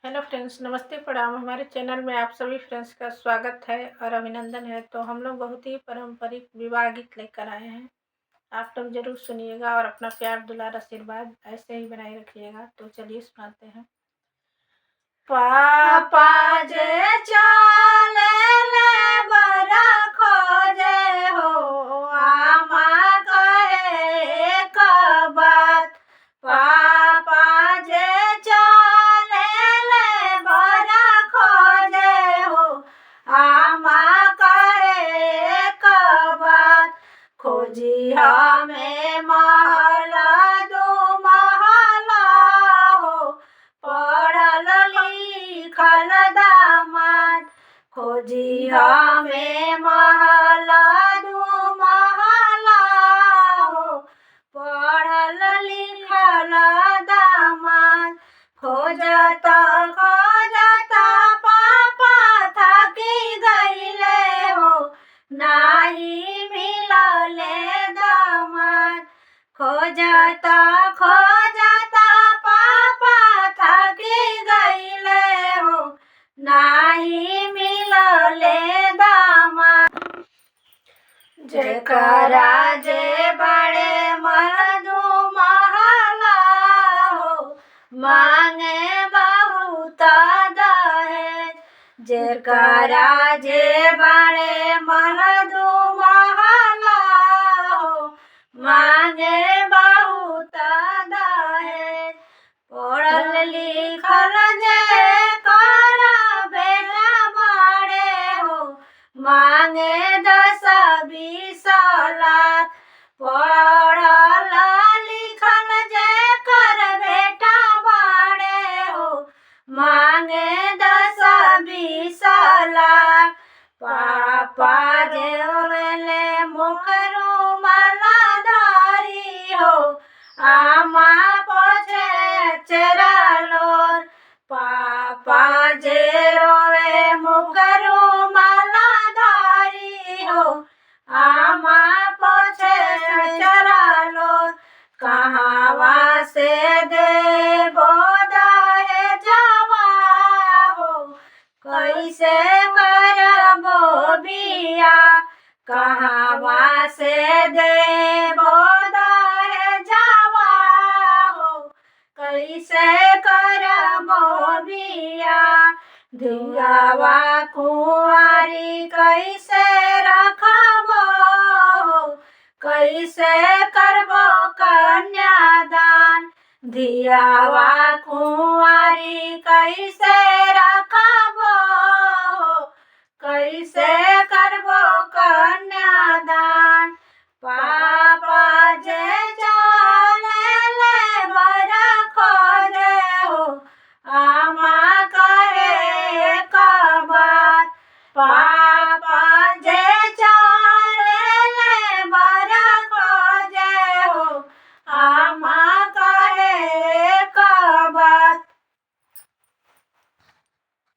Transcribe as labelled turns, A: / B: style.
A: Hello friends, नमस्ते प्रणाम। हमारे चैनल में आप सभी फ्रेंड्स का स्वागत है और अभिनंदन है। तो हम लोग बहुत ही पारंपरिक विवाह गीत लेकर आए हैं। आप लोग जरूर सुनिएगा और अपना प्यार दुलार आशीर्वाद ऐसे ही बनाए रखिएगा। तो चलिए सुनाते हैं। पापा जे चले बरा खोजे हो आमा कहे बात। पापा जे चले बरा खोजे हो आमा कहे बात। खोजी हमें महला दो महला हो पढ़ल लिखल दामाद। खोजी हमें महला दू महला हो पढ़ल लिखल दामाद। खोजता खोजता पापा थकी गईले हो नाही मिलले दामाद। खोजता खोजता पापा थकी गईले हो नाही मिलले दामाद। जेकरा जे बड़े मर्दू महला हो मांगे बहुत दहेज। जेकरा जे बड़े मर्दू महला हो मांगे बहुत दहेज। पढ़ल लिखल जे करा बेटा बड़े हो मांगे 10-20 लाख। पढ़ल लिखल जे कर बेटा बड़े हो मांगे 10-20 लाख। पापा देवले मुखरू मला धारी हो आमा पोछे चरा लोर। पापा जे रोवे मुखरू मला धारी हो आमा पोछे चरा लोर। कहावा से देबो दहेजवा हो कैसे करबो बिया। कहावा से देबो दहेजवा हो कैसे करबो बिया। धियावा कुंवारी कैसे रखबो हो कैसे करबो कन्यादान। धियावा कुंवारी कैसे रखबो हो कैसे करबो